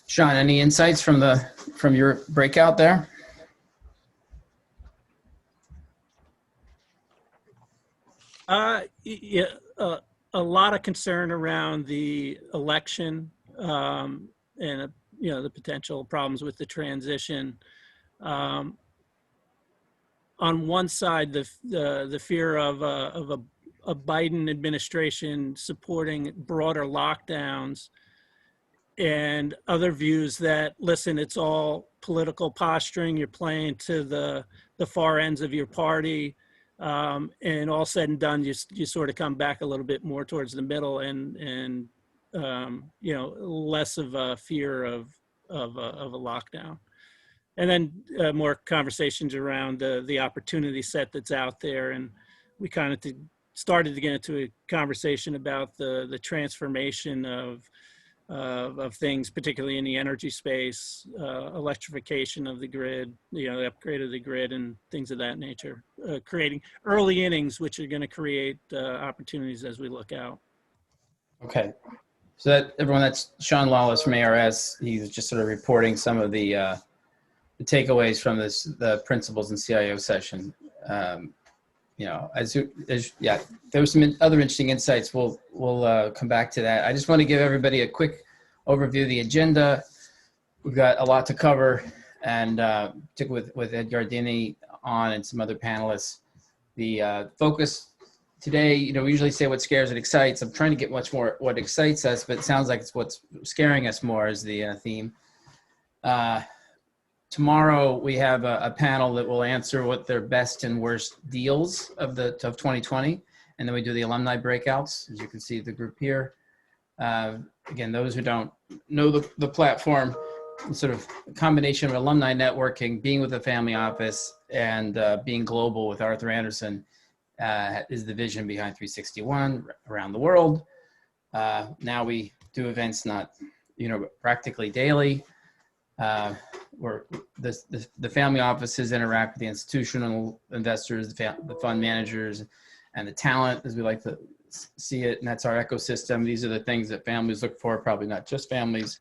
Sean, any insights from your breakout there? Yeah, a lot of concern around the election and the potential problems with the transition. On one side, the fear of a Biden administration supporting broader lockdowns, and other views that, listen, it's all political posturing. You're playing to the far ends of your party. And all said and done, you sort of come back a little bit more towards the middle and less of a fear of a lockdown. And then more conversations around the opportunity set that's out there. And we kind of started to get into a conversation about the transformation of things, particularly in the energy space, electrification of the grid, the upgrade of the grid and things of that nature, creating early innings, which are going to create opportunities as we look out. Okay. So that's Sean Lawless from ARS. He's just sort of reporting some of the takeaways from the principals and CIO session. There was some other interesting insights. We'll come back to that. I just want to give everybody a quick overview of the agenda. We've got a lot to cover, and particularly with Ed Gardini on and some other panelists. The focus today, we usually say what scares and excites. I'm trying to get much more what excites us, but it sounds like it's what's scaring us more is the theme. Tomorrow we have a panel that will answer what their best and worst deals of 2020, and then we do the alumni breakouts, as you can see the group here. Again, those who don't know the platform, sort of a combination of alumni networking, being with the family office, and being global with Arthur Anderson is the vision behind 361 around the world. Now we do events not, practically daily. Where the family offices interact with the institutional investors, the fund managers, and the talent, as we like to see it, and that's our ecosystem. These are the things that families look for, probably not just families,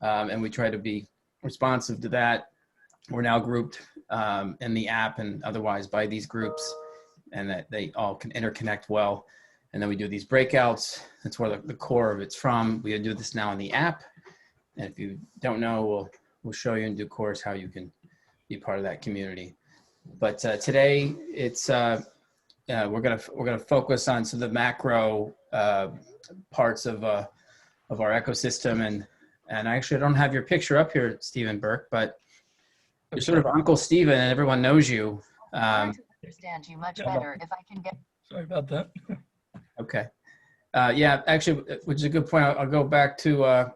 and we try to be responsive to that. We're now grouped in the app and otherwise by these groups, and that they all can interconnect well. And then we do these breakouts. That's where the core of it's from. We do this now in the app, and if you don't know, we'll show you in due course how you can be part of that community. But today it's we're gonna focus on some of the macro parts of our ecosystem, and actually I don't have your picture up here, Stephen Burke, but you're sort of Uncle Stephen, and everyone knows you. To understand you much better if I can get. Sorry about that. Okay. Yeah, actually, which is a good point. I'll go back to.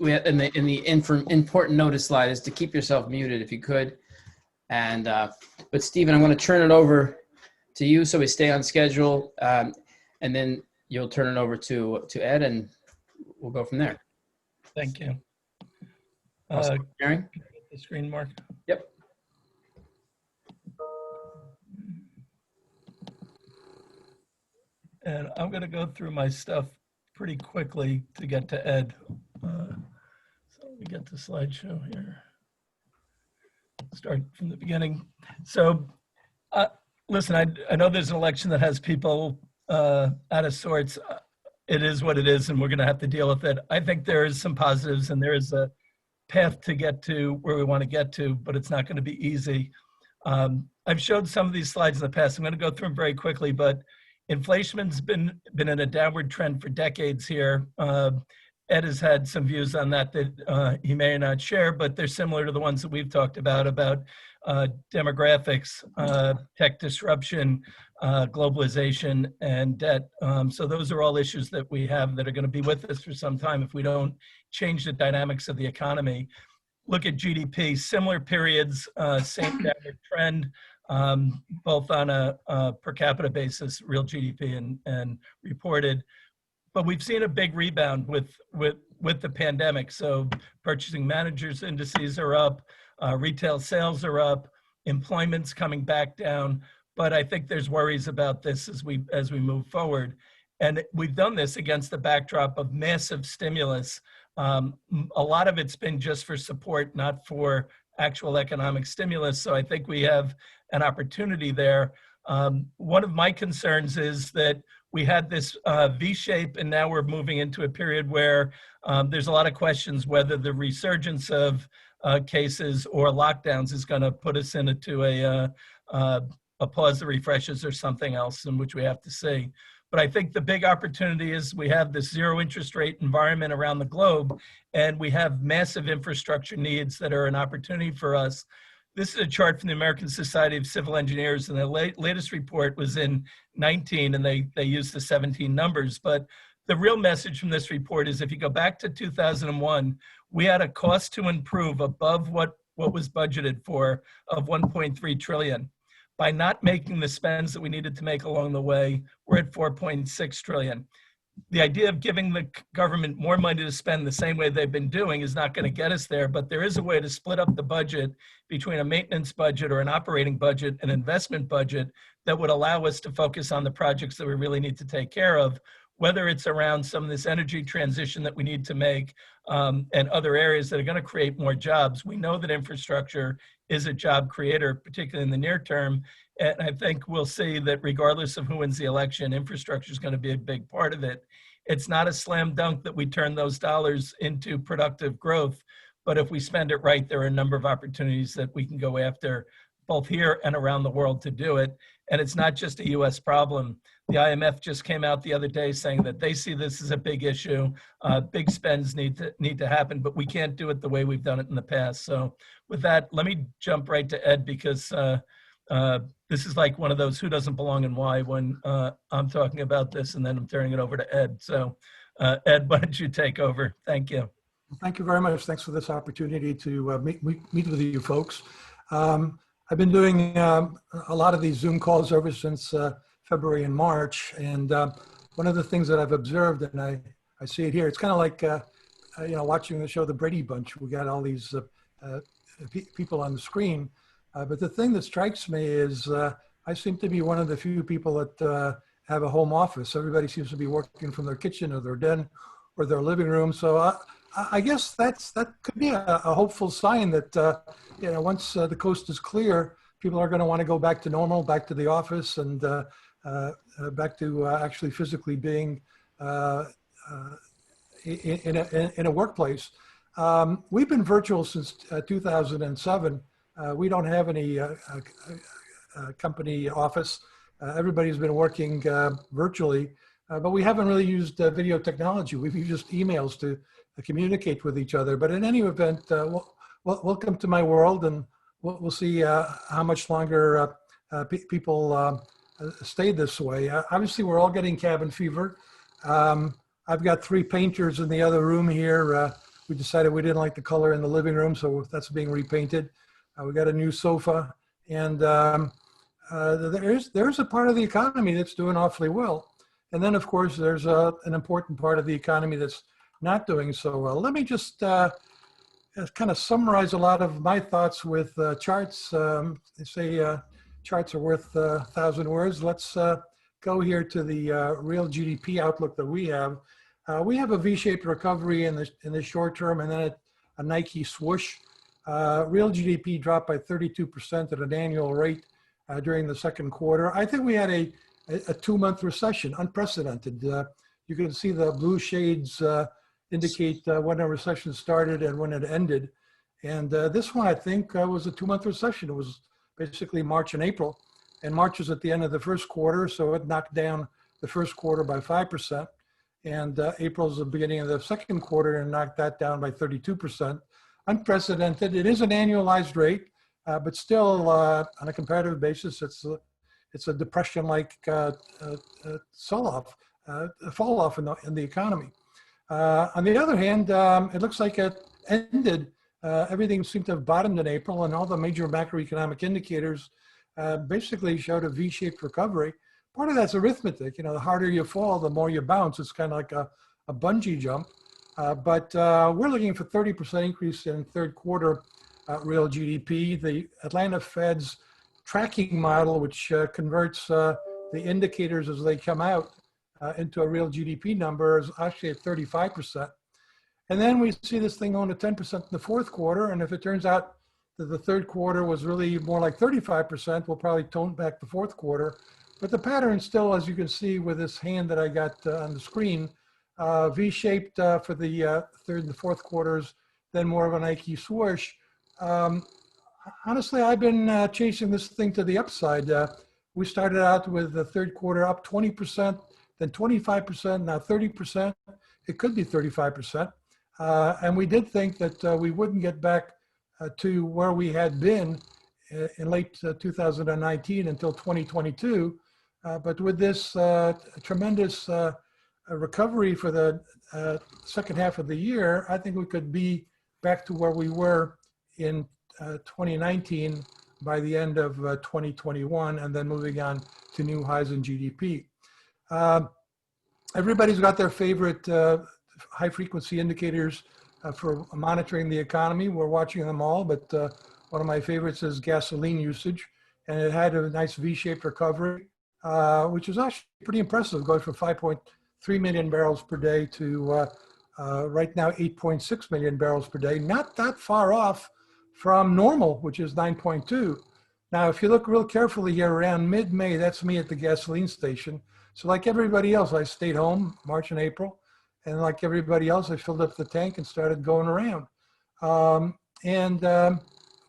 We have in the important notice slide is to keep yourself muted if you could, and but Stephen, I'm going to turn it over to you so we stay on schedule, and then you'll turn it over to Ed, and we'll go from there. Thank you. Sharing the screen, Mark. Yep. And I'm going to go through my stuff pretty quickly to get to Ed. So let me get the slideshow here. Start from the beginning. So listen, I know there's an election that has people out of sorts. It is what it is, and we're going to have to deal with it. I think there is some positives, and there is a path to get to where we want to get to, but it's not going to be easy. I've showed some of these slides in the past. I'm going to go through them very quickly, but inflation's been in a downward trend for decades here. Ed has had some views on that he may not share, but they're similar to the ones that we've talked about demographics, tech disruption, globalization, and debt. So those are all issues that we have that are going to be with us for some time if we don't change the dynamics of the economy. Look at GDP, similar periods, same downward trend, both on a per capita basis, real GDP and reported. But we've seen a big rebound with the pandemic. So purchasing managers indices are up, retail sales are up, employment's coming back down. But I think there's worries about this as we move forward. And we've done this against the backdrop of massive stimulus. A lot of it's been just for support, not for actual economic stimulus. So I think we have an opportunity there. One of my concerns is that we had this V shape, and now we're moving into a period where there's a lot of questions whether the resurgence of cases or lockdowns is going to put us into a pause that refreshes or something else, in which we have to see. But I think the big opportunity is we have this zero interest rate environment around the globe, and we have massive infrastructure needs that are an opportunity for us. This is a chart from the American Society of Civil Engineers, and the latest report was in 19, and they used the 17 numbers. But the real message from this report is if you go back to 2001, we had a cost to improve above what was budgeted for of 1.3 trillion. By not making the spends that we needed to make along the way, we're at 4.6 trillion. The idea of giving the government more money to spend the same way they've been doing is not going to get us there, but there is a way to split up the budget between a maintenance budget or an operating budget, an investment budget that would allow us to focus on the projects that we really need to take care of, whether it's around some of this energy transition that we need to make and other areas that are going to create more jobs. We know that infrastructure is a job creator, particularly in the near term. And I think we'll see that regardless of who wins the election, infrastructure is going to be a big part of it. It's not a slam dunk that we turn those dollars into productive growth, but if we spend it right, there are a number of opportunities that we can go after both here and around the world to do it. And it's not just a US problem. The IMF just came out the other day saying that they see this as a big issue. Big spends need to happen, but we can't do it the way we've done it in the past. So with that, let me jump right to Ed, because this is like one of those who doesn't belong and why when I'm talking about this, and then I'm turning it over to Ed. So Ed, why don't you take over? Thank you. Thank you very much. Thanks for this opportunity to meet with you folks. I've been doing a lot of these Zoom calls ever since February and March. And one of the things that I've observed, and I see it here, it's kind of like, watching the show The Brady Bunch. We got all these people on the screen. But the thing that strikes me is I seem to be one of the few people that have a home office. Everybody seems to be working from their kitchen or their den or their living room. So I guess that could be a hopeful sign that, once the coast is clear, people are going to want to go back to normal, back to the office, and back to actually physically being in a workplace. We've been virtual since 2007. We don't have any company office. Everybody's been working virtually, but we haven't really used video technology. We've used emails to communicate with each other. But in any event, welcome to my world, and we'll see how much longer people stay this way. Obviously, we're all getting cabin fever. I've got 3 painters in the other room here. We decided we didn't like the color in the living room, so that's being repainted. We got a new sofa, and there's a part of the economy that's doing awfully well. And then, of course, there's an important part of the economy that's not doing so well. Let me just kind of summarize a lot of my thoughts with charts. They say charts are worth 1,000 words. Let's go here to the real GDP outlook that we have. We have a V-shaped recovery in the short term, and then a Nike swoosh. Real GDP dropped by 32% at an annual rate during the second quarter. I think we had a 2-month recession, unprecedented. You can see the blue shades indicate when a recession started and when it ended. And this one, I think, was a 2-month recession. It was basically March and April. And March was at the end of the first quarter, so it knocked down the first quarter by 5%. And April is the beginning of the second quarter and knocked that down by 32%. Unprecedented. It is an annualized rate, but still, on a comparative basis, it's a depression-like fall off in the economy. On the other hand, it looks like it ended. Everything seemed to have bottomed in April, and all the major macroeconomic indicators basically showed a V-shaped recovery. Part of that's arithmetic. The harder you fall, the more you bounce. It's kind of like a bungee jump. But we're looking for 30% increase in third quarter real GDP. The Atlanta Fed's tracking model, which converts the indicators as they come out, into a real GDP number is actually at 35%. And then we see this thing going to 10% in the fourth quarter. And if it turns out that the third quarter was really more like 35%, we'll probably tone back the fourth quarter. But the pattern still, as you can see with this hand that I got on the screen, V-shaped for the third and the fourth quarters, then more of a Nike swoosh. Honestly, I've been chasing this thing to the upside. We started out with the third quarter up 20%, then 25%, now 30%. It could be 35%. And we did think that we wouldn't get back to where we had been in late 2019 until 2022. But with this tremendous recovery for the second half of the year, I think we could be back to where we were in 2019 by the end of 2021, and then moving on to new highs in GDP. Everybody's got their favorite high frequency indicators for monitoring the economy. We're watching them all, but one of my favorites is gasoline usage, and it had a nice V-shaped recovery, which was actually pretty impressive, going from 5.3 million barrels per day to right now 8.6 million barrels per day. Not that far off from normal, which is 9.2. Now, if you look real carefully here, around mid-May, that's me at the gasoline station. So like everybody else, I stayed home March and April. And like everybody else, I filled up the tank and started going around.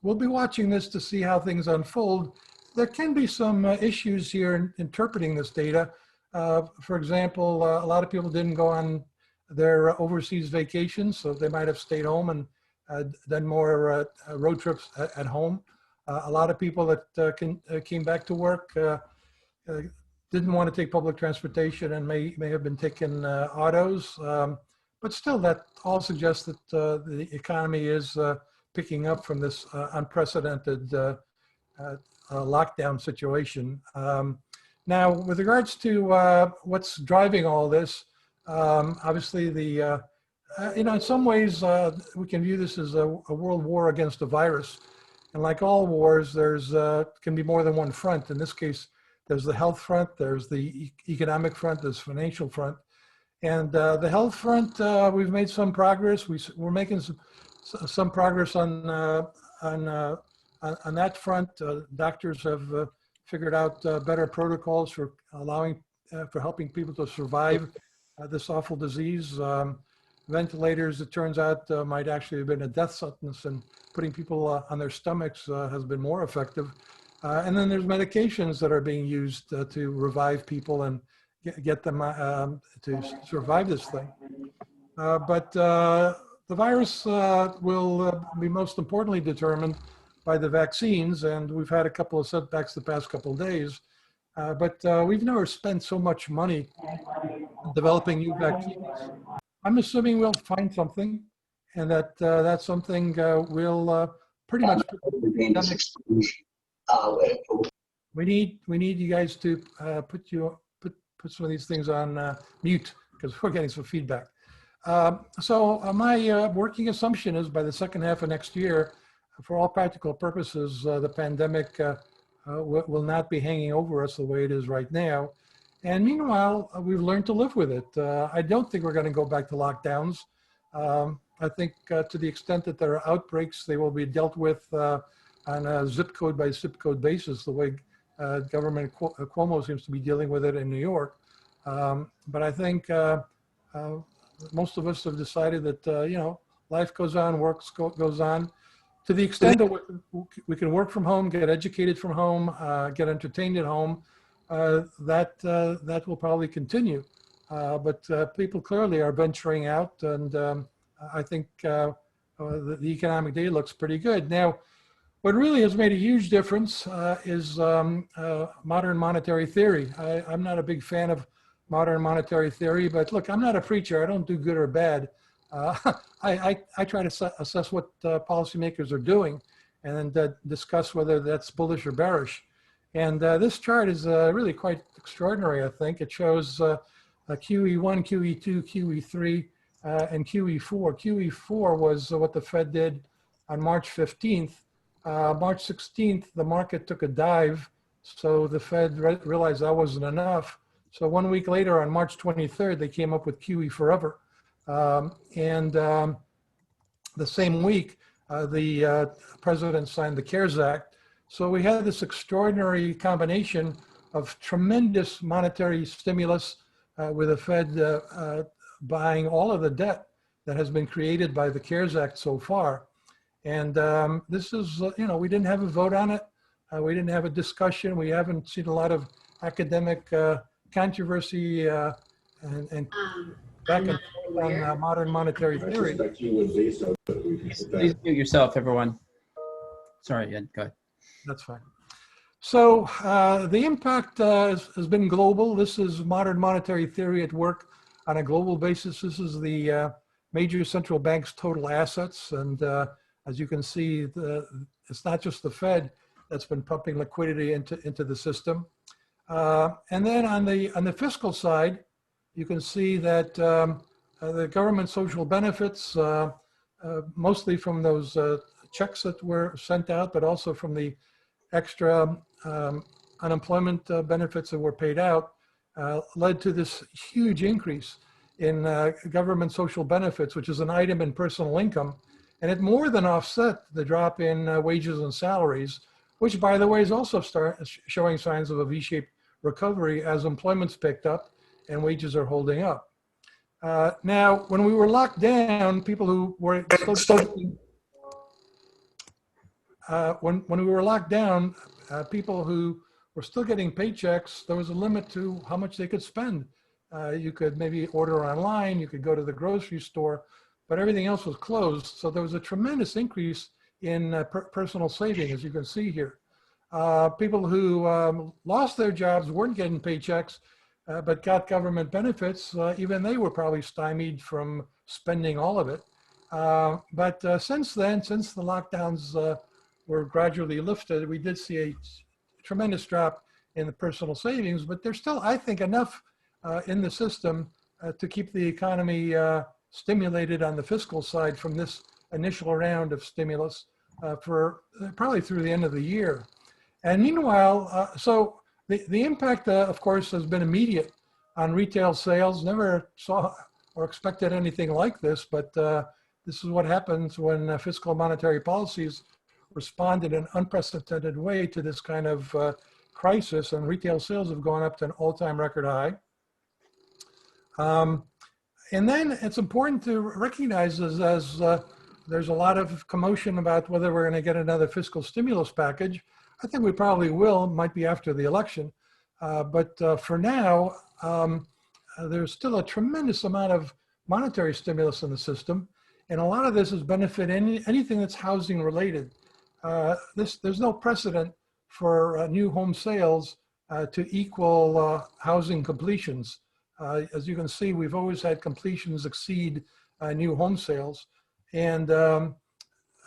We'll be watching this to see how things unfold. There can be some issues here in interpreting this data. For example, a lot of people didn't go on their overseas vacations, so they might have stayed home and done more road trips at home. A lot of people that came back to work didn't want to take public transportation and may have been taking autos. But still, that all suggests that the economy is picking up from this unprecedented lockdown situation. Now, with regards to what's driving all this, obviously in some ways, we can view this as a world war against a virus. And like all wars, there's can be more than one front. In this case, there's the health front, there's the economic front, there's financial front. And the health front, we've made some progress. We're making some progress on that front. Doctors have figured out better protocols for helping people to survive this awful disease. Ventilators, it turns out, might actually have been a death sentence, and putting people on their stomachs has been more effective. And then there's medications that are being used to revive people and get them to survive this thing. But the virus will be most importantly determined by the vaccines, and we've had a couple of setbacks the past couple of days. But we've never spent so much money developing new vaccines. I'm assuming we'll find something, and that something will pretty much. We need you guys to put some of these things on mute, because we're getting some feedback. So my working assumption is by the second half of next year, for all practical purposes, the pandemic will not be hanging over us the way it is right now. And meanwhile, we've learned to live with it. I don't think we're going to go back to lockdowns. I think to the extent that there are outbreaks, they will be dealt with on a zip code by zip code basis, the way Governor Cuomo seems to be dealing with it in New York. But I think most of us have decided that, life goes on, work goes on. To the extent that we can work from home, get educated from home, get entertained at home, that will probably continue. But people clearly are venturing out, and I think the economic data looks pretty good. Now, what really has made a huge difference is modern monetary theory. I'm not a big fan of modern monetary theory, but look, I'm not a preacher. I don't do good or bad. I try to assess what policymakers are doing and discuss whether that's bullish or bearish. And this chart is really quite extraordinary, I think. It shows QE1, QE2, QE3, and QE4. QE4 was what the Fed did on March 15th. March 16th, the market took a dive, so the Fed realized that wasn't enough. So 1 week later, on March 23rd, they came up with QE Forever. The same week, the president signed the CARES Act. So we had this extraordinary combination of tremendous monetary stimulus with the Fed buying all of the debt that has been created by the CARES Act so far. And this is, we didn't have a vote on it. We didn't have a discussion. We haven't seen a lot of academic controversy and back and forth on modern monetary theory. Please mute yourself, everyone. Sorry, Ed, go ahead. That's fine. So the impact has been global. This is modern monetary theory at work on a global basis. This is the major central banks' total assets. And as you can see, it's not just the Fed that's been pumping liquidity into the system. And then on the fiscal side, you can see that the government social benefits, mostly from those checks that were sent out, but also from the extra unemployment benefits that were paid out, led to this huge increase in government social benefits, which is an item in personal income. And it more than offset the drop in wages and salaries, which, by the way, is also showing signs of a V-shaped recovery as employment's picked up and wages are holding up. Now, when we were locked down, people who were when we were locked down, people who were still getting paychecks, there was a limit to how much they could spend. You could maybe order online, you could go to the grocery store, but everything else was closed. So there was a tremendous increase in personal saving, as you can see here. People who lost their jobs weren't getting paychecks, but got government benefits. Even they were probably stymied from spending all of it. But since then, since the lockdowns were gradually lifted, we did see a tremendous drop in the personal savings, but there's still, I think, enough in the system to keep the economy stimulated on the fiscal side from this initial round of stimulus for probably through the end of the year. And meanwhile, so the impact, of course, has been immediate on retail sales. Never saw or expected anything like this, but this is what happens when fiscal monetary policies respond in an unprecedented way to this kind of crisis, and retail sales have gone up to an all-time record high. And then it's important to recognize as there's a lot of commotion about whether we're going to get another fiscal stimulus package. I think we probably will, might be after the election. But for now, there's still a tremendous amount of monetary stimulus in the system. And a lot of this is benefit anything that's housing related. There's no precedent for new home sales to equal housing completions. As you can see, we've always had completions exceed new home sales. And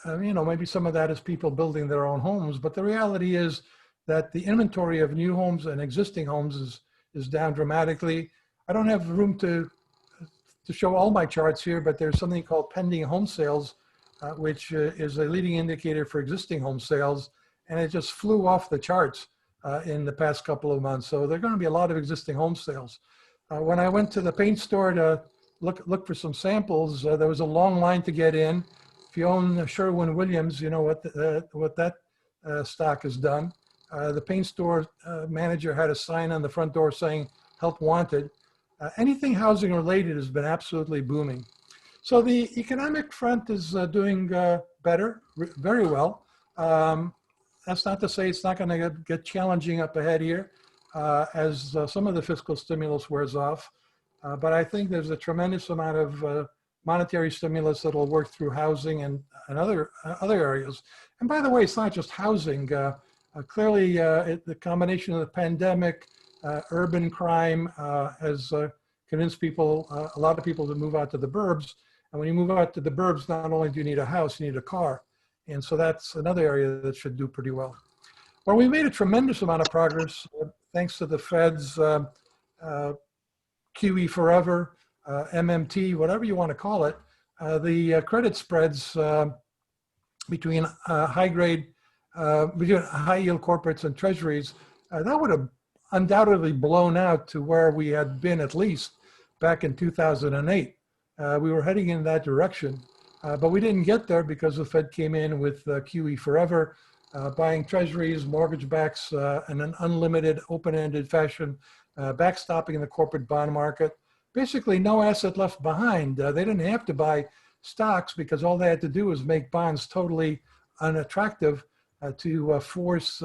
maybe some of that is people building their own homes, but the reality is that the inventory of new homes and existing homes is down dramatically. I don't have room to show all my charts here, but there's something called pending home sales, which is a leading indicator for existing home sales, and it just flew off the charts in the past couple of months. So there are going to be a lot of existing home sales. When I went to the paint store to look for some samples, there was a long line to get in. If you own Sherwin-Williams, you know what that stock has done. The paint store manager had a sign on the front door saying, "Help wanted." Anything housing related has been absolutely booming. So the economic front is doing better, very well. That's not to say it's not going to get challenging up ahead here as some of the fiscal stimulus wears off. But I think there's a tremendous amount of monetary stimulus that will work through housing and other areas. And by the way, it's not just housing. Clearly, the combination of the pandemic, urban crime has convinced people, a lot of people, to move out to the burbs. And when you move out to the burbs, not only do you need a house, you need a car. And so that's another area that should do pretty well. Well, we made a tremendous amount of progress thanks to the Fed's QE Forever, MMT, whatever you want to call it. The credit spreads between between high yield corporates and treasuries, that would have undoubtedly blown out to where we had been at least back in 2008. We were heading in that direction, but we didn't get there because the Fed came in with QE forever, buying treasuries, mortgage backs in an unlimited, open-ended fashion, backstopping the corporate bond market. Basically, no asset left behind. They didn't have to buy stocks because all they had to do was make bonds totally unattractive to force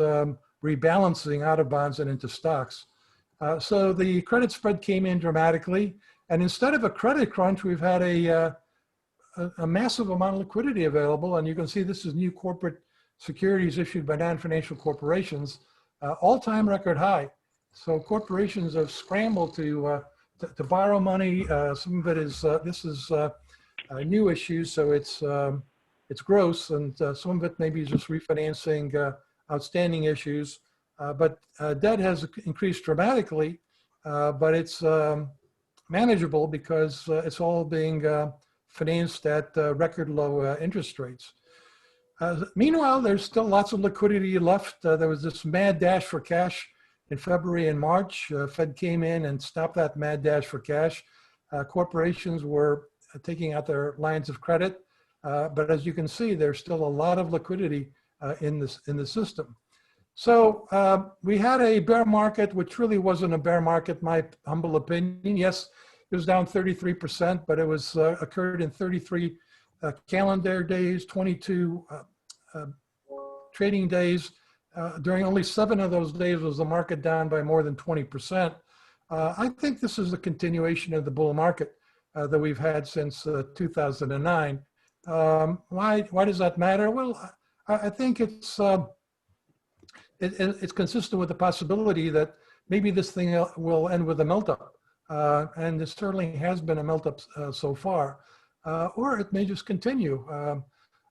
rebalancing out of bonds and into stocks. So the credit spread came in dramatically. And instead of a credit crunch, we've had a massive amount of liquidity available. And you can see this is new corporate securities issued by non-financial corporations, all-time record high. So corporations have scrambled to borrow money. Some of it is, this is new issues, so it's gross, and some of it maybe is just refinancing outstanding issues. But debt has increased dramatically, but it's manageable because it's all being financed at record low interest rates. Meanwhile, there's still lots of liquidity left. There was this mad dash for cash in February and March. Fed came in and stopped that mad dash for cash. Corporations were taking out their lines of credit, but as you can see, there's still a lot of liquidity in the system. So we had a bear market, which really wasn't a bear market, my humble opinion. Yes, it was down 33%, but it was occurred in 33 calendar days, 22 trading days. During only 7 of those days was the market down by more than 20%. I think this is a continuation of the bull market that we've had since 2009. Why does that matter? Well, I think it's consistent with the possibility that maybe this thing will end with a melt-up. And there certainly has been a melt-up so far. Or it may just continue.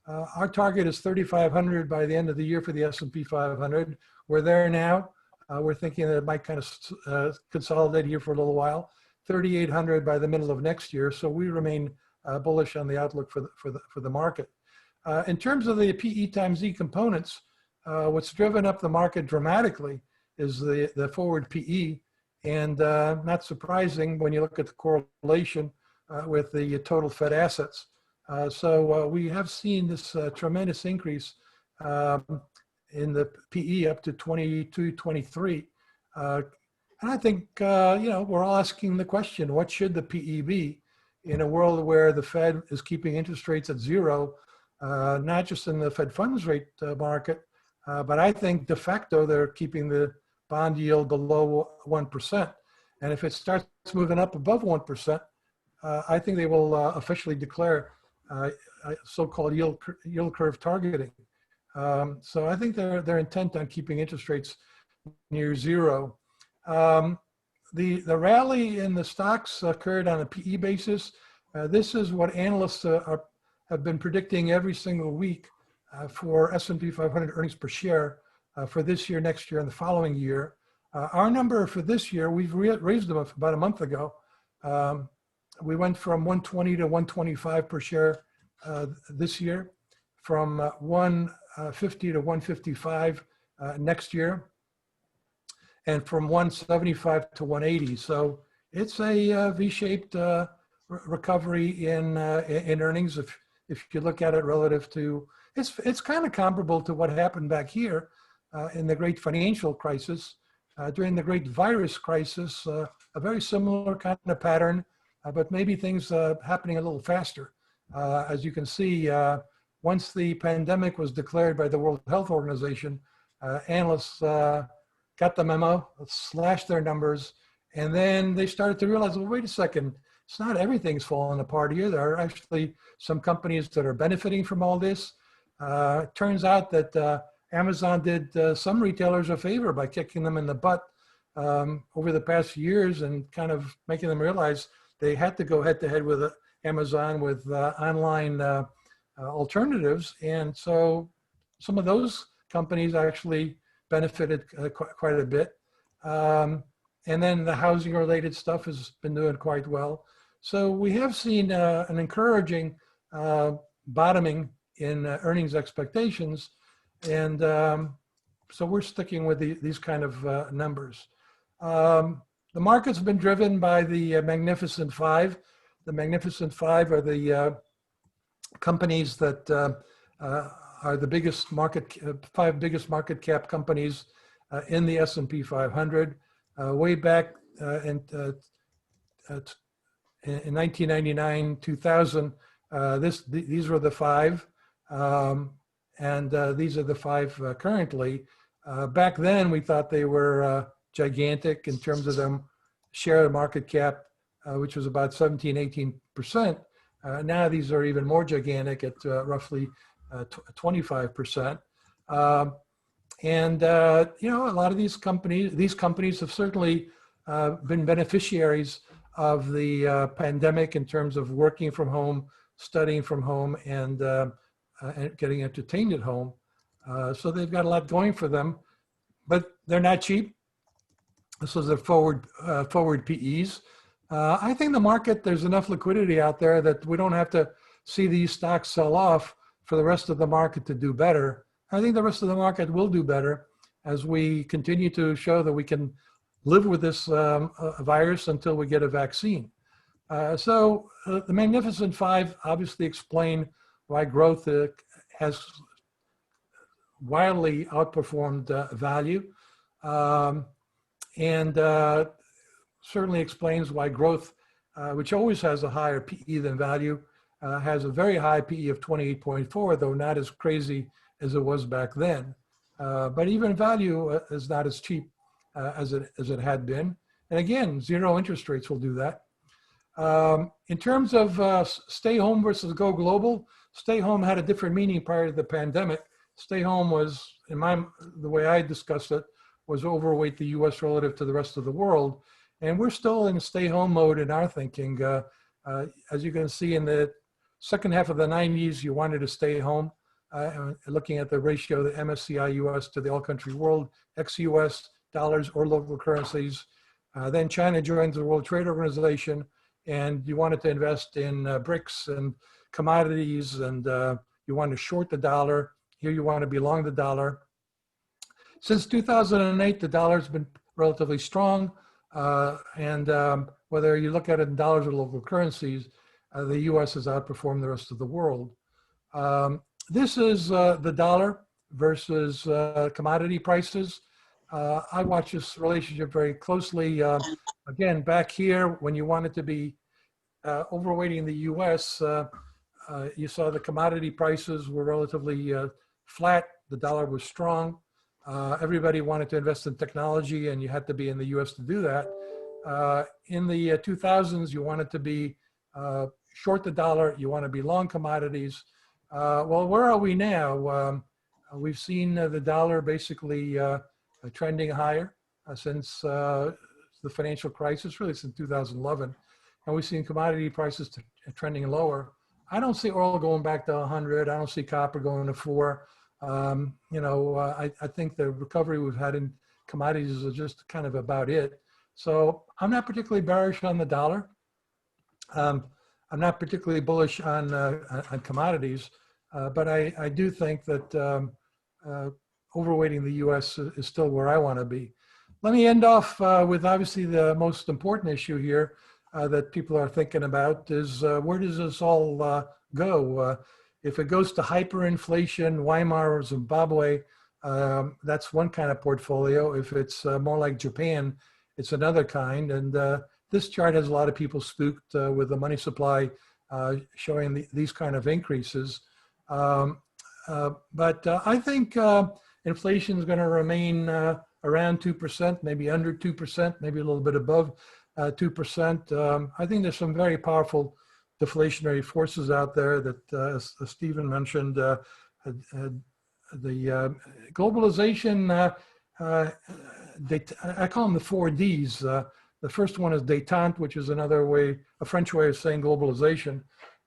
Our target is 3,500 by the end of the year for the S&P 500. We're there now. We're thinking that it might kind of consolidate here for a little while. 3,800 by the middle of next year. So we remain bullish on the outlook for the market. In terms of the PE times E components, what's driven up the market dramatically is the forward PE. And not surprising when you look at the correlation with the total Fed assets. So we have seen this tremendous increase in the PE up to 22, 23. And I think, we're all asking the question, what should the PE be in a world where the Fed is keeping interest rates at zero, not just in the Fed funds rate market, but I think de facto they're keeping the bond yield below 1%. And if it starts moving up above 1%, I think they will officially declare so-called yield curve targeting. So I think they're intent on keeping interest rates near zero. The rally in the stocks occurred on a PE basis. This is what analysts have been predicting every single week for S&P 500 earnings per share for this year, next year, and the following year. Our number for this year, we've raised them about a month ago. We went from 120 to 125 per share this year, from 150 to 155 next year, and from 175 to 180. So it's a V-shaped recovery in earnings. If you look at it relative to, it's kind of comparable to what happened back here in the great financial crisis. During the great virus crisis, a very similar kind of pattern, but maybe things happening a little faster. As you can see, once the pandemic was declared by the World Health Organization, analysts got the memo, slashed their numbers, and then they started to realize, well, wait a second, it's not everything's falling apart here. There are actually some companies that are benefiting from all this. It turns out that Amazon did some retailers a favor by kicking them in the butt over the past years and kind of making them realize they had to go head to head with Amazon with online alternatives. And so some of those companies actually benefited quite a bit. And then the housing related stuff has been doing quite well. So we have seen an encouraging bottoming in earnings expectations. And so we're sticking with these kind of numbers. The market's been driven by the Magnificent Five. The Magnificent Five are the companies that are the biggest five biggest market cap companies in the S&P 500. Way back in 1999, 2000, these were the five, and these are the five currently. Back then, we thought they were gigantic in terms of them share of market cap, which was about 17, 18%. Now these are even more gigantic at roughly 25%. And you know, a lot of these companies have certainly been beneficiaries of the pandemic in terms of working from home, studying from home, and getting entertained at home. So they've got a lot going for them, but they're not cheap. This is their forward PEs. I think the market, there's enough liquidity out there that we don't have to see these stocks sell off for the rest of the market to do better. I think the rest of the market will do better as we continue to show that we can live with this virus until we get a vaccine. So the Magnificent Five obviously explain why growth has wildly outperformed value, and certainly explains why growth, which always has a higher PE than value, has a very high PE of 28.4, though not as crazy as it was back then. But even value is not as cheap as it had been. And again, zero interest rates will do that. In terms of stay home versus go global, stay home had a different meaning prior to the pandemic. Stay home was, the way I discussed it, was overweight the US relative to the rest of the world. And we're still in stay home mode in our thinking. As you can see in the second half of the 90s, you wanted to stay home. Looking at the ratio of the MSCI US to the all country world, ex-US dollars or local currencies. Then China joined the World Trade Organization, and you wanted to invest in BRICS and commodities, and you want to short the dollar. Here you want to be long the dollar. Since 2008, the dollar's been relatively strong, and whether you look at it in dollars or local currencies, the US has outperformed the rest of the world. This is the dollar versus commodity prices. I watch this relationship very closely. Again, back here, when you wanted to be overweighting the US, you saw the commodity prices were relatively flat. The dollar was strong. Everybody wanted to invest in technology, and you had to be in the US to do that. In the 2000s, you wanted to be short the dollar, you want to be long commodities. Well, where are we now? We've seen the dollar basically trending higher since the financial crisis, really since 2011. And we've seen commodity prices trending lower. I don't see oil going back to 100. I don't see copper going to 4. You know, I think the recovery we've had in commodities is just kind of about it. So I'm not particularly bearish on the dollar. I'm not particularly bullish on commodities, but I do think that overweighting the US is still where I want to be. Let me end off with obviously the most important issue here that people are thinking about is where does this all go? If it goes to hyperinflation, Weimar or Zimbabwe, that's one kind of portfolio. If it's more like Japan, it's another kind. And this chart has a lot of people spooked with the money supply showing these kind of increases. But I think inflation is going to remain around 2%, maybe under 2%, maybe a little bit above 2%. I think there's some very powerful deflationary forces out there that, as Stephen mentioned, the globalization, I call them the 4 Ds. The first one is détente, which is another way, a French way of saying globalization.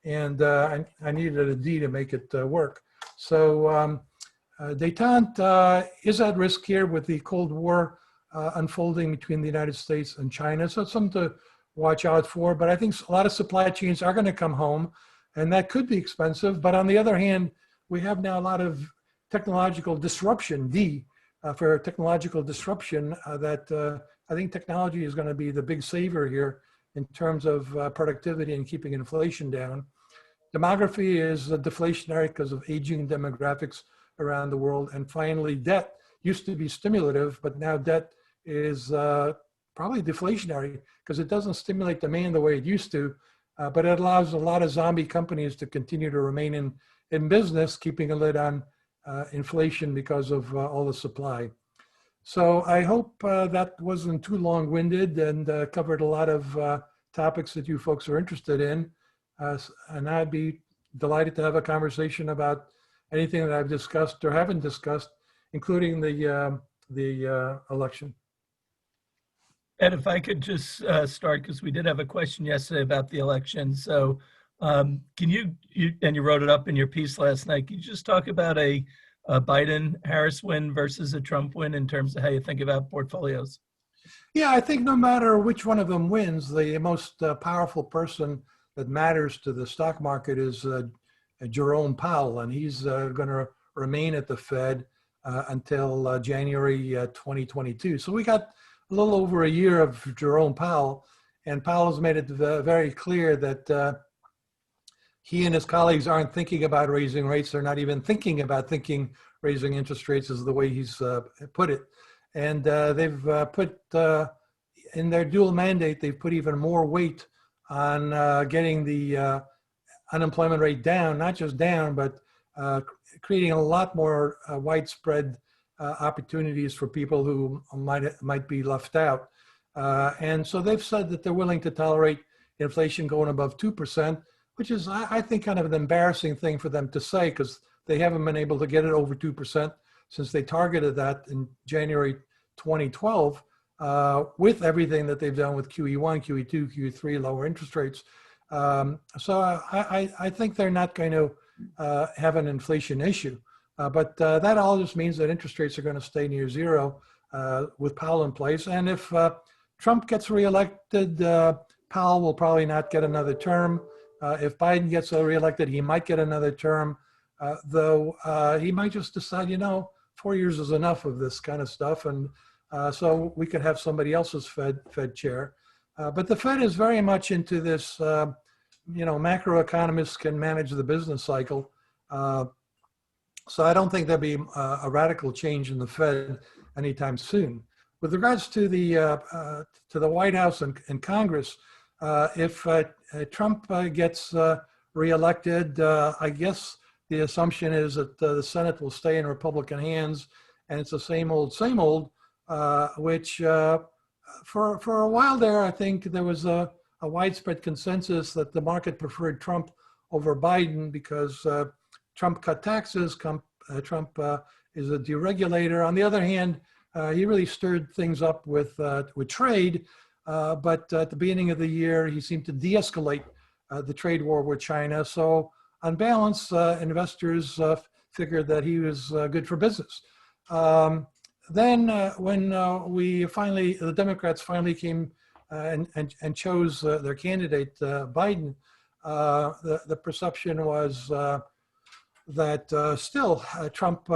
And I needed a D to make it work. So détente is at risk here with the Cold War unfolding between the United States and China. So it's something to watch out for. But I think a lot of supply chains are going to come home, and that could be expensive. But on the other hand, we have now a lot of technological disruption, D, for technological disruption, that I think technology is going to be the big savior here in terms of productivity and keeping inflation down. Demography is deflationary because of aging demographics around the world. And finally, debt used to be stimulative, but now debt is probably deflationary because it doesn't stimulate demand the way it used to, but it allows a lot of zombie companies to continue to remain in business, keeping a lid on inflation because of all the supply. So I hope that wasn't too long-winded and covered a lot of topics that you folks are interested in. And I'd be delighted to have a conversation about anything that I've discussed or haven't discussed, including the election. Ed, if I could just start, because we did have a question yesterday about the election. So can you wrote it up in your piece last night, can you just talk about a Biden-Harris win versus a Trump win in terms of how you think about portfolios? Yeah, I think no matter which one of them wins, the most powerful person that matters to the stock market is Jerome Powell, and he's going to remain at the Fed until January 2022. So we got a little over a year of Jerome Powell, and Powell's made it very clear that he and his colleagues aren't thinking about raising rates. They're not even thinking about raising interest rates, is the way he's put it. And they've put, in their dual mandate, they've put even more weight on getting the unemployment rate down, not just down, but creating a lot more widespread opportunities for people who might be left out. And so they've said that they're willing to tolerate inflation going above 2%, which is, I think, kind of an embarrassing thing for them to say, because they haven't been able to get it over 2% since they targeted that in January 2012, with everything that they've done with QE1, QE2, QE3, lower interest rates. So I think they're not going to have an inflation issue. But that all just means that interest rates are going to stay near zero with Powell in place. And if Trump gets reelected, Powell will probably not get another term. If Biden gets reelected, he might get another term, though he might just decide, 4 years is enough of this kind of stuff. And so we could have somebody else's Fed chair. But the Fed is very much into this, macroeconomists can manage the business cycle. So I don't think there'll be a radical change in the Fed anytime soon. With regards to the White House and Congress, if Trump gets reelected, I guess the assumption is that the Senate will stay in Republican hands, and it's the same old, which for a while there, I think there was a widespread consensus that the market preferred Trump over Biden because Trump cut taxes, Trump is a deregulator. On the other hand, he really stirred things up with trade, but at the beginning of the year, he seemed to de-escalate the trade war with China. So on balance, investors figured that he was good for business. Then when the Democrats finally came and chose their candidate, Biden, the perception was that still Trump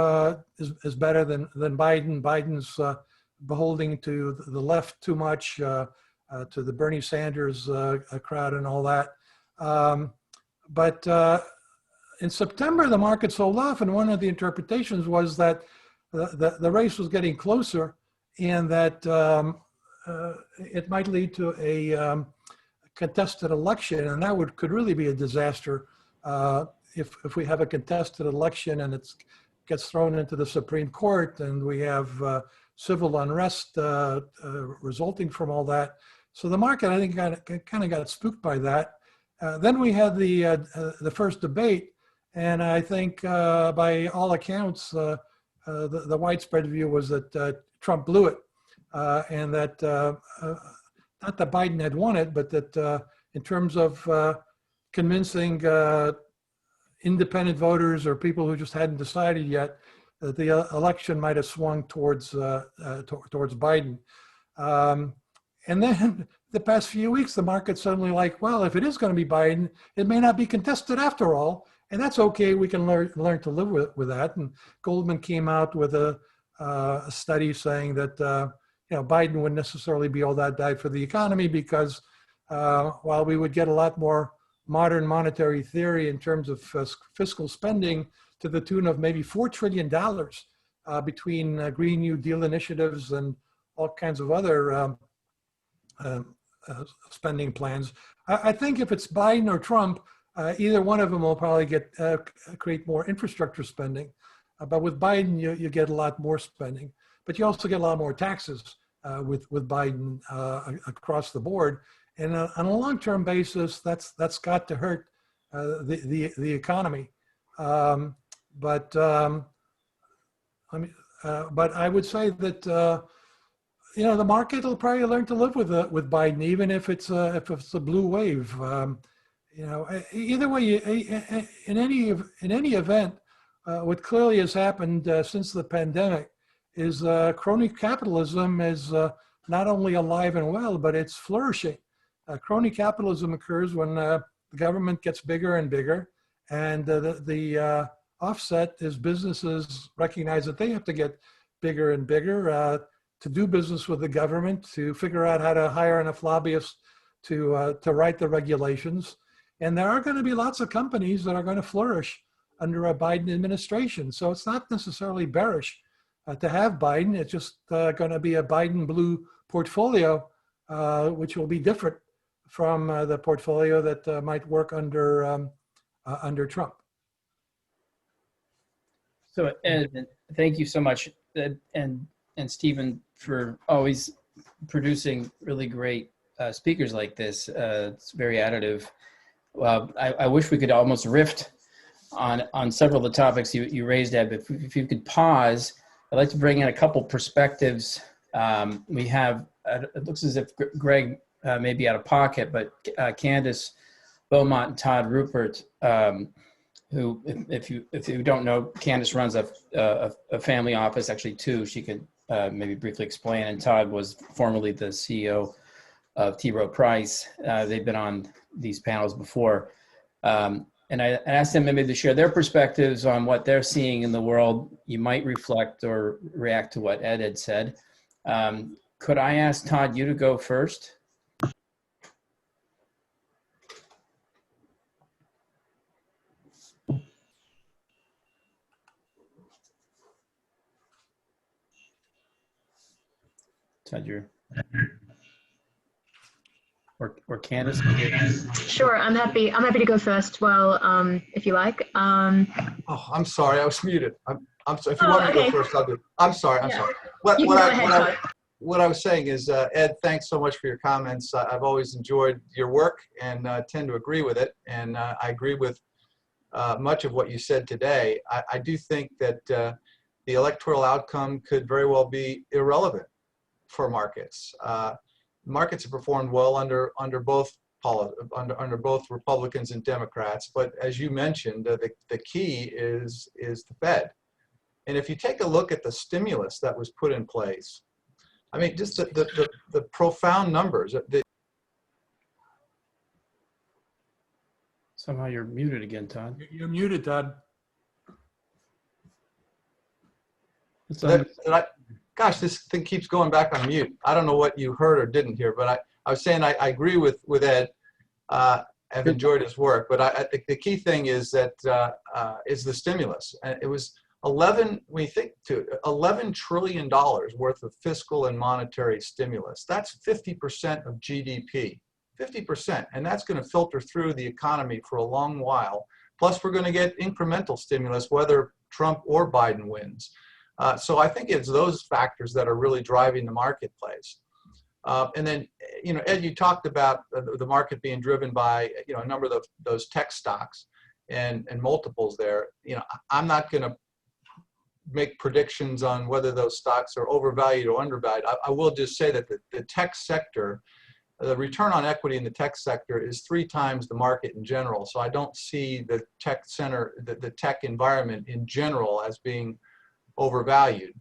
is better than Biden. Biden's beholding to the left too much, to the Bernie Sanders crowd and all that. But in September, the market sold off, and one of the interpretations was that the race was getting closer, and that it might lead to a contested election, and that could really be a disaster if we have a contested election and it gets thrown into the Supreme Court, and we have civil unrest resulting from all that. So the market, I think, kind of got spooked by that. Then we had the first debate, and I think by all accounts, the widespread view was that Trump blew it, and that not that Biden had won it, but that in terms of convincing independent voters or people who just hadn't decided yet, that the election might have swung towards Biden. And then the past few weeks, the market's suddenly like, well, if it is going to be Biden, it may not be contested after all. And that's okay. We can learn to live with that. And Goldman came out with a a study saying that Biden wouldn't necessarily be all that bad for the economy because while we would get a lot more modern monetary theory in terms of fiscal spending to the tune of maybe $4 trillion between Green New Deal initiatives and all kinds of other spending plans. I think if it's Biden or Trump, either one of them will probably create more infrastructure spending. But with Biden, you get a lot more spending, but you also get a lot more taxes with Biden across the board. And on a long-term basis, that's got to hurt the economy. But I would say that the market will probably learn to live with Biden, even if it's a blue wave. Either way, in any event, what clearly has happened since the pandemic is crony capitalism is not only alive and well, but it's flourishing. Crony capitalism occurs when the government gets bigger and bigger, and the offset is businesses recognize that they have to get bigger and bigger to do business with the government, to figure out how to hire enough lobbyists to write the regulations. And there are going to be lots of companies that are going to flourish under a Biden administration. So it's not necessarily bearish to have Biden. It's just going to be a Biden blue portfolio, which will be different from the portfolio that might work under Trump. So Ed, thank you so much, and Stephen, for always producing really great speakers like this. It's very additive. Well, I wish we could almost riff on several of the topics you raised, Ed. But if you could pause, I'd like to bring in a couple perspectives. We have, it looks as if Greg may be out of pocket, but Candace Beaumont and Todd Rupert, who, if you don't know, Candace runs a family office, actually two. She could maybe briefly explain. And Todd was formerly the CEO of T. Rowe Price. They've been on these panels before. And I asked them maybe to share their perspectives on what they're seeing in the world. You might reflect or react to what Ed had said. Could I ask Todd, you to go first? Todd, you're, or Candace? Sure, I'm happy to go first. Well, if you like. Oh, I'm sorry, I was muted. I'm sorry. If you want me to okay. go first, I'll do it. I'm sorry. What I was saying is, Ed, thanks so much for your comments. I've always enjoyed your work and tend to agree with it. And I agree with much of what you said today. I do think that the electoral outcome could very well be irrelevant for markets. Markets have performed well under both Republicans and Democrats, but as you mentioned, the key is the Fed. And if you take a look at the stimulus that was put in place, I mean, just the profound numbers. Somehow you're muted again, Todd. You're muted, Todd. Gosh, this thing keeps going back on mute. I don't know what you heard or didn't hear, but I was saying I agree with Ed. I've enjoyed his work, but I think the key thing is that is the stimulus. And it was $11 trillion worth of fiscal and monetary stimulus. That's 50% of GDP, 50%, and that's going to filter through the economy for a long while. Plus, we're going to get incremental stimulus whether Trump or Biden wins. So I think it's those factors that are really driving the marketplace. And then, Ed, you talked about the market being driven by, a number of those tech stocks and multiples there. I'm not going to make predictions on whether those stocks are overvalued or undervalued. I will just say that the tech sector, the return on equity in the tech sector is 3 times the market in general. So I don't see the tech the tech environment in general as being overvalued.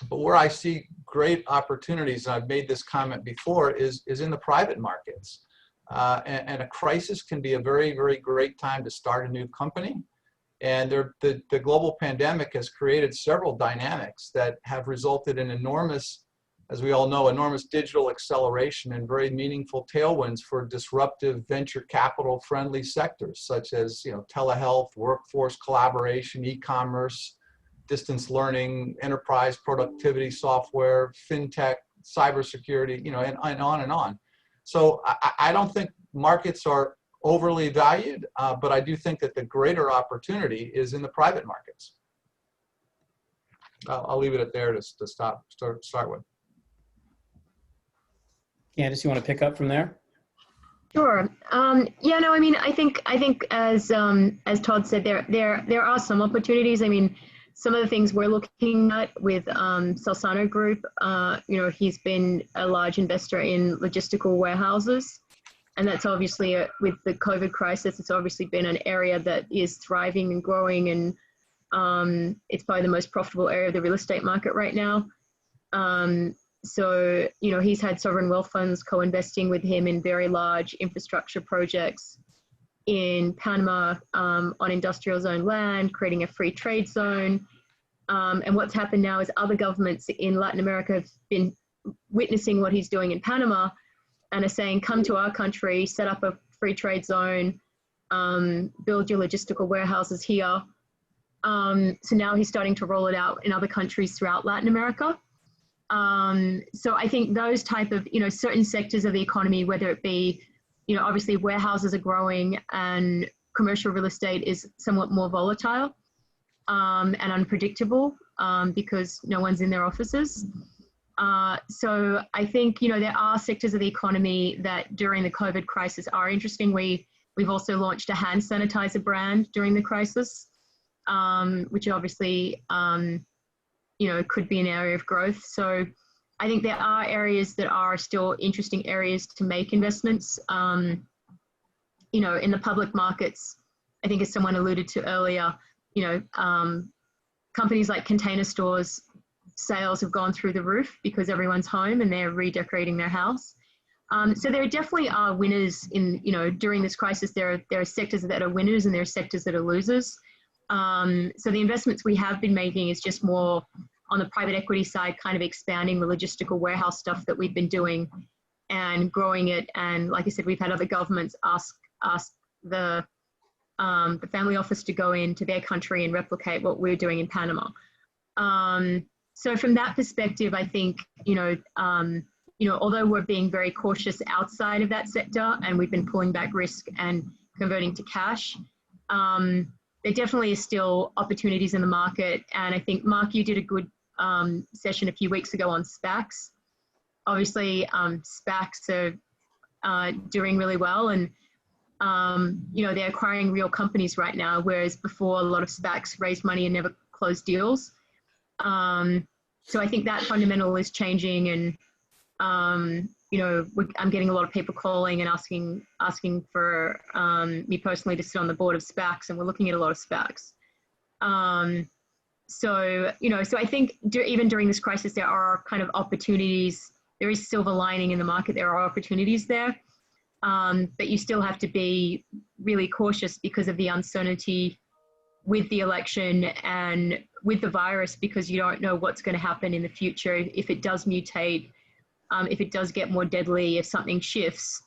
But where I see great opportunities, and I've made this comment before, is in the private markets. And a crisis can be a very, very great time to start a new company. And the global pandemic has created several dynamics that have resulted in enormous, as we all know, enormous digital acceleration and very meaningful tailwinds for disruptive venture capital friendly sectors, such as, telehealth, workforce collaboration, e-commerce, distance learning, enterprise productivity software, fintech, cybersecurity, and on and on. So I don't think markets are overly valued, but I do think that the greater opportunity is in the private markets. I'll leave it at there to start with. Candice, you want to pick up from there? Sure. Yeah, no, I mean, I think as Todd said, there are some opportunities. I mean, some of the things we're looking at with Salsano Group, he's been a large investor in logistical warehouses. And that's obviously, with the COVID crisis, it's obviously been an area that is thriving and growing. And it's probably the most profitable area of the real estate market right now. So, he's had sovereign wealth funds co-investing with him in very large infrastructure projects in Panama on industrial zone land, creating a free trade zone. And what's happened now is other governments in Latin America have been witnessing what he's doing in Panama and are saying, come to our country, set up a free trade zone, build your logistical warehouses here. So now he's starting to roll it out in other countries throughout Latin America. So I think those type of, certain sectors of the economy, whether it be, obviously warehouses are growing and commercial real estate is somewhat more volatile and unpredictable because no one's in their offices. So I think, there are sectors of the economy that during the COVID crisis are interesting. We've also launched a hand sanitizer brand during the crisis, which obviously, could be an area of growth. So I think there are areas that are still interesting areas to make investments. In the public markets, I think as someone alluded to earlier, companies like Container Stores, sales have gone through the roof because everyone's home and they're redecorating their house. So there definitely are winners in, during this crisis. There are sectors that are winners and there are sectors that are losers. So the investments we have been making is just more on the private equity side, kind of expanding the logistical warehouse stuff that we've been doing and growing it. And like I said, we've had other governments ask the family office to go into their country and replicate what we're doing in Panama. So from that perspective, I think, although we're being very cautious outside of that sector and we've been pulling back risk and converting to cash, there definitely is still opportunities in the market. And I think, Mark, you did a good session a few weeks ago on SPACs. Obviously, SPACs are doing really well and, they're acquiring real companies right now, whereas before a lot of SPACs raised money and never closed deals. So I think that fundamental is changing and, I'm getting a lot of people calling and asking for me personally to sit on the board of SPACs, and we're looking at a lot of SPACs. So I think even during this crisis, there are kind of opportunities. There is silver lining in the market. There are opportunities there, but you still have to be really cautious because of the uncertainty with the election and with the virus, because you don't know what's going to happen in the future. If it does mutate, if it does get more deadly, if something shifts,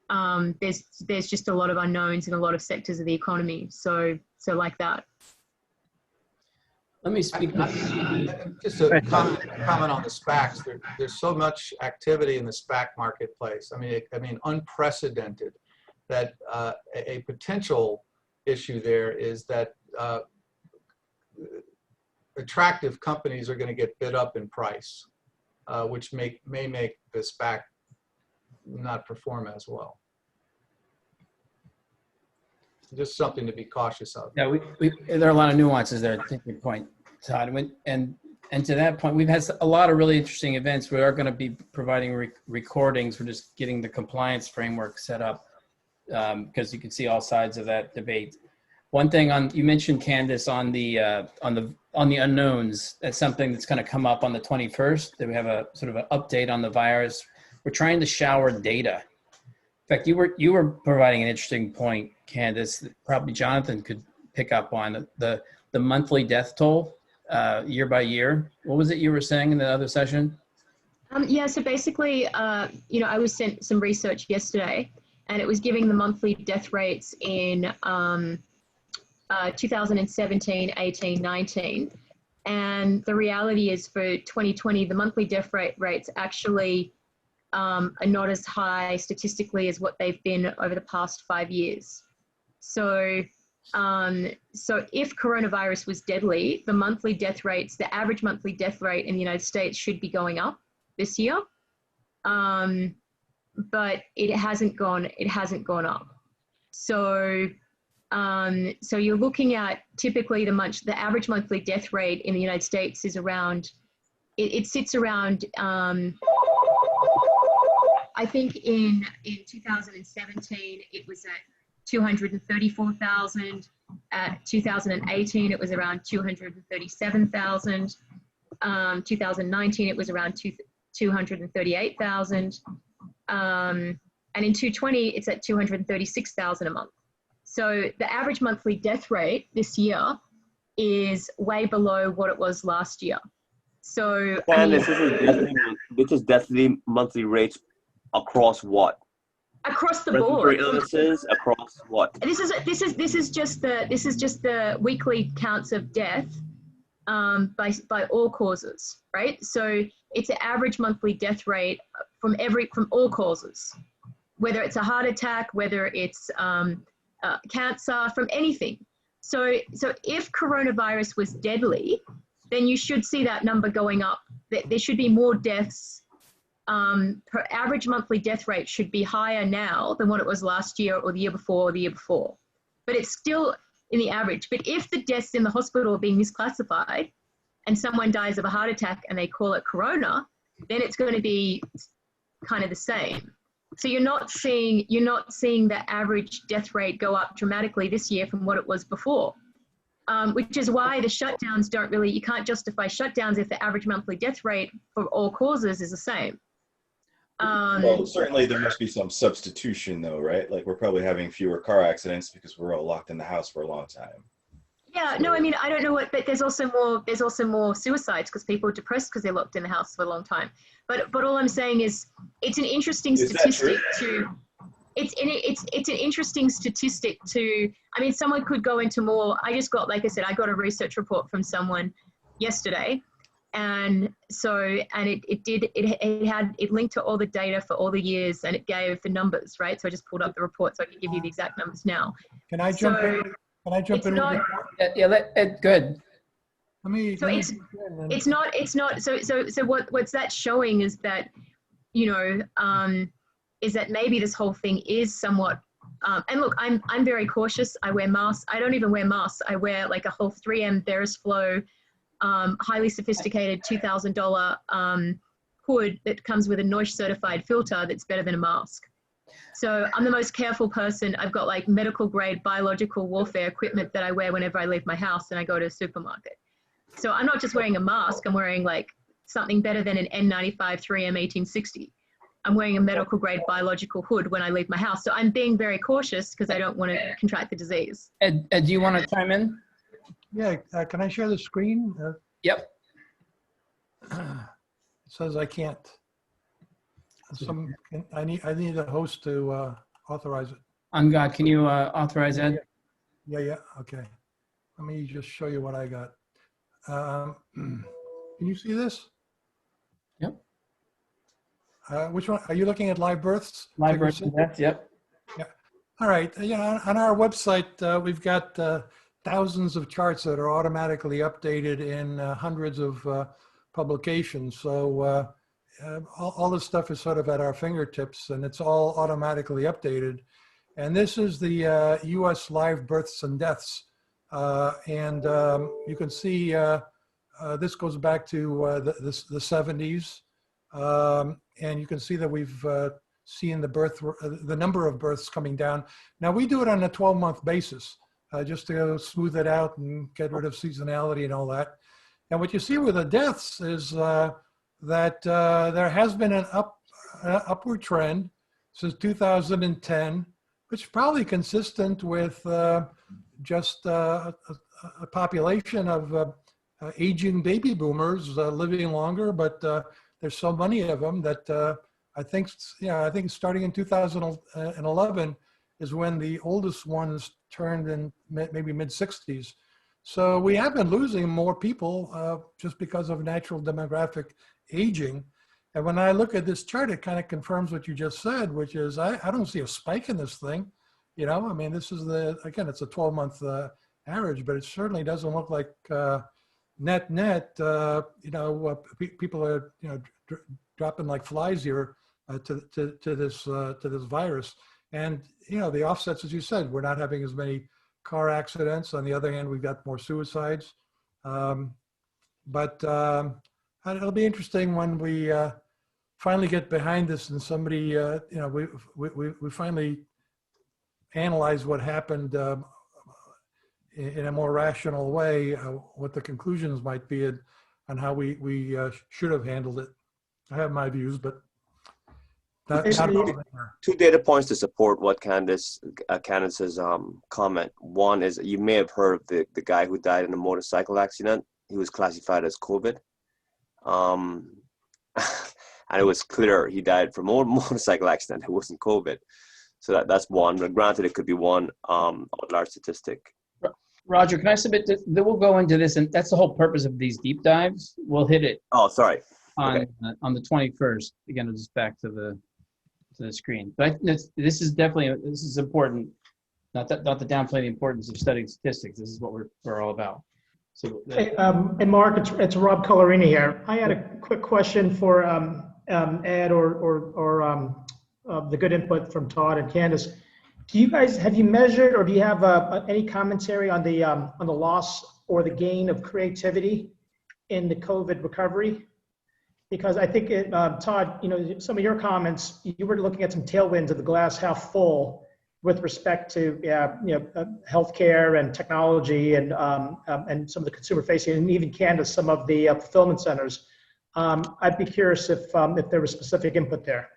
there's just a lot of unknowns in a lot of sectors of the economy. So like that. Let me speak. Just a comment on the SPACs. There's so much activity in the SPAC marketplace. I mean, unprecedented. That a potential issue there is that attractive companies are going to get bid up in price, which may make the SPAC not perform as well. Just something to be cautious of. Yeah, there are a lot of nuances there. I think your point, Todd. And to that point, we've had a lot of really interesting events. We are going to be providing recordings. We're just getting the compliance framework set up because you can see all sides of that debate. One thing you mentioned, Candice, on the unknowns. That's something that's going to come up on the 21st. That we have a sort of an update on the virus. We're trying to shower data. In fact, you were providing an interesting point, Candice, that probably Jonathan could pick up on the monthly death toll year by year. What was it you were saying in the other session? Yeah, so basically, I was sent some research yesterday, and it was giving the monthly death rates in 2017, 18, 19. And the reality is for 2020, the monthly death rates actually are not as high statistically as what they've been over the past 5 years. So if coronavirus was deadly, the monthly death rates, the average monthly death rate in the United States should be going up this year. But it hasn't gone up. So you're looking at typically the average monthly death rate in the United States is around, it sits around, I think in 2017, it was at 234,000. At 2018, it was around 237,000. 2019, it was around 238,000. And in 2020, it's at 236,000 a month. So the average monthly death rate this year is way below what it was last year. So this is deathly monthly rates across what? Across the board. Respiratory illnesses across what? This is just the weekly counts of death by all causes, right? So it's an average monthly death rate from all causes, whether it's a heart attack, whether it's cancer, from anything. So if coronavirus was deadly, then you should see that number going up. There should be more deaths. Per average monthly death rate should be higher now than what it was last year or the year before or the year before. But it's still in the average. But if the deaths in the hospital are being misclassified and someone dies of a heart attack and they call it corona, then it's going to be kind of the same. So you're not seeing the average death rate go up dramatically this year from what it was before, which is why the shutdowns you can't justify shutdowns if the average monthly death rate for all causes is the same. Well, certainly there must be some substitution though, right? Like we're probably having fewer car accidents because we're all locked in the house for a long time. Yeah, no, I mean, I don't know but there's also more suicides because people are depressed because they're locked in the house for a long time. But all I'm saying is it's an interesting statistic it's an interesting statistic to, I mean, someone could go into more. Like I said, I got a research report from someone yesterday. And it linked to all the data for all the years and it gave the numbers, right? So I just pulled up the report so I can give you the exact numbers now. Can I jump in? Can I jump in? Good. So what's that showing is that, is that maybe this whole thing is somewhat, and look, I'm very cautious. I wear masks. I don't even wear masks. I wear like a whole 3M Verisflow, highly sophisticated $2,000 hood that comes with a NOISH certified filter that's better than a mask. So I'm the most careful person. I've got like medical grade biological warfare equipment that I wear whenever I leave my house and I go to a supermarket. So I'm not just wearing a mask, I'm wearing like something better than an N95 3M 1860. I'm wearing a medical grade biological hood when I leave my house. So I'm being very cautious because I don't want to contract the disease. Ed, do you want to chime in? Yeah, can I share the screen? Yep. It says I can't. I need a host to authorize it. Angad, can you authorize Ed? Yeah, okay. Let me just show you what I got. Can you see this? Yep. Which one? Are you looking at live births? Live births and deaths, yep. Yeah. All right. On our website, we've got thousands of charts that are automatically updated in hundreds of publications. So all this stuff is sort of at our fingertips and it's all automatically updated. And this is the US live births and deaths. You can see this goes back to the 70s. And you can see that we've seen the number of births coming down. Now we do it on a 12-month basis. Just to smooth it out and get rid of seasonality and all that. And what you see with the deaths is that there has been an upward trend since 2010. which is probably consistent with just a population of aging baby boomers living longer, but there's so many of them that I think starting in 2011 is when the oldest ones turned in maybe mid-60s. So we have been losing more people just because of natural demographic aging. And when I look at this chart, it kind of confirms what you just said, which is I don't see a spike in this thing. You know, I mean, this is again, it's a 12-month average, but it certainly doesn't look like net, people are, dropping like flies here to this virus. And, the offsets, as you said, we're not having as many car accidents. On the other hand, we've got more suicides. But it'll be interesting when we finally get behind this and somebody, we finally analyze what happened in a more rational way, what the conclusions might be on how we should have handled it. I have my views, but not two data points to support what Candace's comment. One is you may have heard of the guy who died in a motorcycle accident. He was classified as COVID. And it was clear he died from a motorcycle accident. It wasn't COVID. So that's one. But granted, it could be one large statistic. Roger, can I submit that we'll go into this, and that's the whole purpose of these deep dives. We'll hit it. Oh, sorry. On the 21st. Again, it's just back to the screen. But this is important. Not to downplay the importance of studying statistics. This is what we're all about. So, hey, and Mark, it's Rob Colorini here. I had a quick question for Ed or the good input from Todd and Candace. Have you measured, or do you have any commentary on the loss or the gain of creativity in the COVID recovery? Because I think Todd, some of your comments, you were looking at some tailwinds of the glass half full with respect to healthcare and technology and some of the consumer facing, and even Candace, some of the fulfillment centers. I'd be curious if there was specific input there.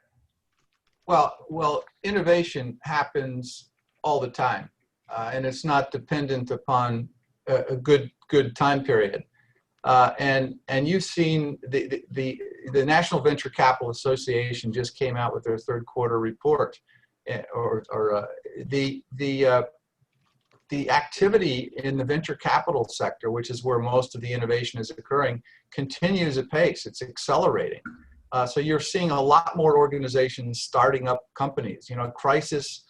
Well, innovation happens all the time, and it's not dependent upon a good time period. And you've seen the National Venture Capital Association just came out with their third quarter report, the activity in the venture capital sector, which is where most of the innovation is occurring, continues apace. It's accelerating. So you're seeing a lot more organizations starting up companies. Crisis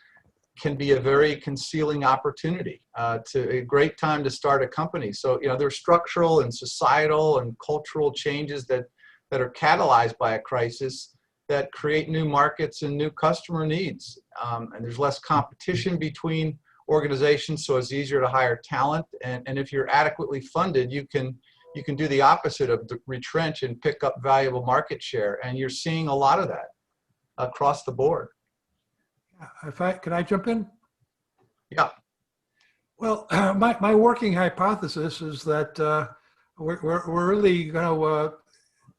can be a very concealing opportunity, a great time to start a company. So, there's structural and societal and cultural changes that are catalyzed by a crisis that create new markets and new customer needs. And there's less competition between organizations, so it's easier to hire talent. And if you're adequately funded, you can do the opposite of retrench and pick up valuable market share. And you're seeing a lot of that across the board. Can I jump in? Yeah. Well, my working hypothesis is that we're really going to,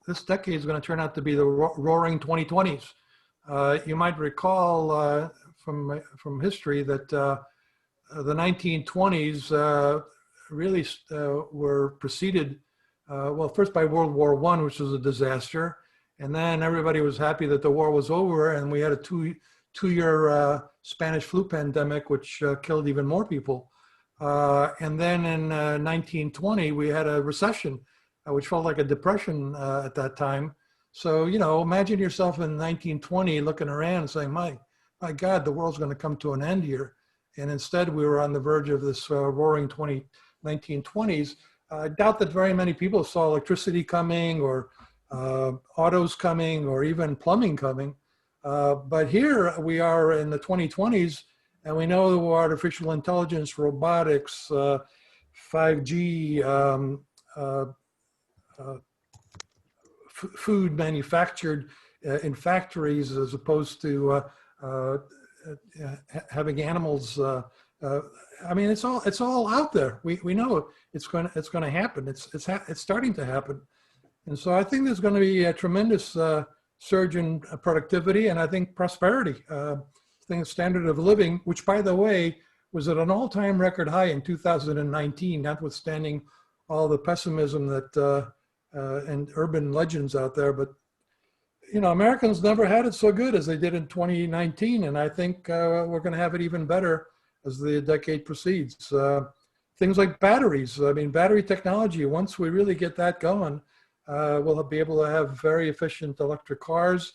this decade is going to turn out to be the roaring 2020s. You might recall from history that the 1920s really were preceded, first by World War I, which was a disaster. And then everybody was happy that the war was over, and we had a two-year Spanish flu pandemic, which killed even more people. And then in 1920, we had a recession, which felt like a depression at that time. So, imagine yourself in 1920 looking around and saying, my God, the world's going to come to an end here. And instead, we were on the verge of this roaring 1920s. I doubt that very many people saw electricity coming or autos coming or even plumbing coming. But here we are in the 2020s, and we know artificial intelligence, robotics, 5G, food manufactured in factories as opposed to having animals. I mean, it's all out there. We know it's going to happen. It's starting to happen, and so I think there's going to be a tremendous surge in productivity, and I think prosperity. standard of living, which, by the way, was at an all-time record high in 2019, notwithstanding all the pessimism that and urban legends out there. But you know, Americans never had it so good as they did in 2019, and I think we're going to have it even better as the decade proceeds. Things like batteries. I mean, battery technology. Once we really get that going, we'll be able to have very efficient electric cars.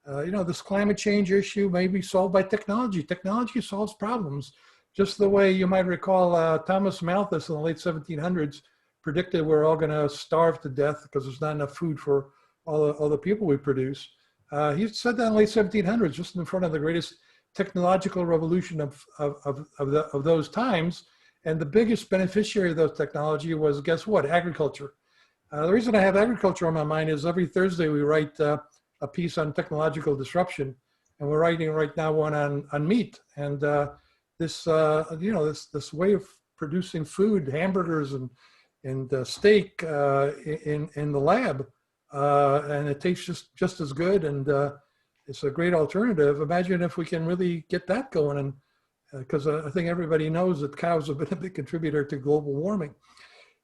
You know, this climate change issue may be solved by technology. Technology solves problems. Just the way you might recall Thomas Malthus in the late 1700s predicted we're all going to starve to death because there's not enough food for all the people we produce. He said that in the late 1700s, just in front of the greatest technological revolution of those times. And the biggest beneficiary of those technology was, guess what, agriculture. The reason I have agriculture on my mind is every Thursday we write a piece on technological disruption, and we're writing right now one on meat. And this, you know, this way of producing food, hamburgers and steak in the lab, and it tastes just as good, and it's a great alternative. Imagine if we can really get that going, and because I think everybody knows that cows have been a big contributor to global warming.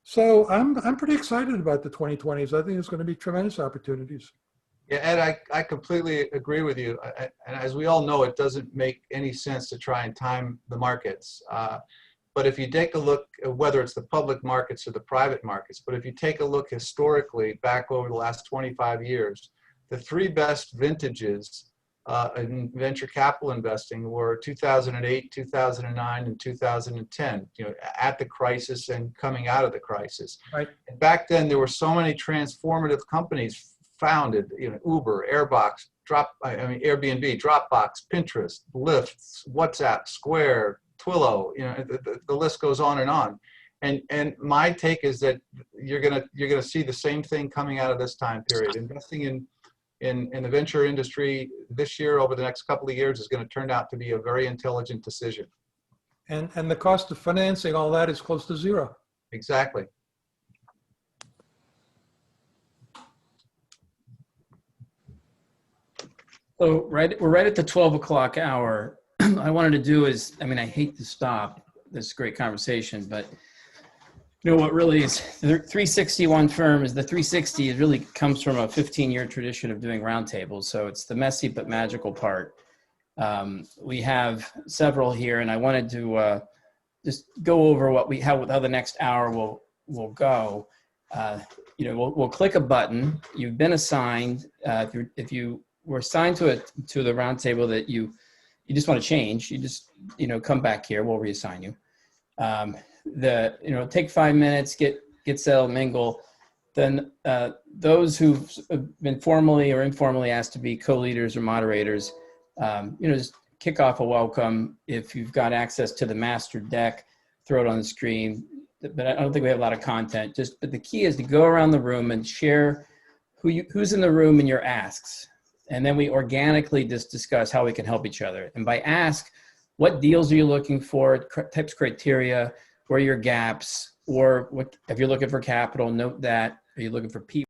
So I'm pretty excited about the 2020s. I think there's going to be tremendous opportunities. Yeah, Ed, I completely agree with you. And as we all know, it doesn't make any sense to try and time the markets. But if you take a look, whether it's the public markets or the private markets, but if you take a look historically back over the last 25 years, the three best vintages in venture capital investing were 2008, 2009, and 2010, you know, at the crisis and coming out of the crisis. Right. And back then, there were so many transformative companies founded, you know, Uber, Airbnb, Dropbox, Pinterest, Lyft, WhatsApp, Square, Twilio, you know, the list goes on and on. And my take is that you're gonna see the same thing coming out of this time period. Investing in the venture industry this year, over the next couple of years, is going to turn out to be a very intelligent decision. And the cost of financing all that is close to zero. Exactly. So we're right at the 12 o'clock hour. I wanted to do is, I mean, I hate to stop this great conversation, but you know what really is, the 361 firm is, the 360 is really comes from a 15-year tradition of doing roundtables. So it's the messy but magical part. We have several here, and I wanted to just go over how the next hour will go. You know, we'll click a button. You've been assigned. If you were assigned to the roundtable that you just want to change, you just, you know, come back here. We'll reassign you. You know, take 5 minutes, get settled, mingle. Then those who've been formally or informally asked to be co-leaders or moderators, you know, just kick off a welcome. If you've got access to the master deck, throw it on the screen. But I don't think we have a lot of content. But the key is to go around the room and share who's in the room and your asks. And then we organically just discuss how we can help each other. And by ask, what deals are you looking for, types criteria, where are your gaps, or what, if you're looking for capital, note that. Are you looking for people?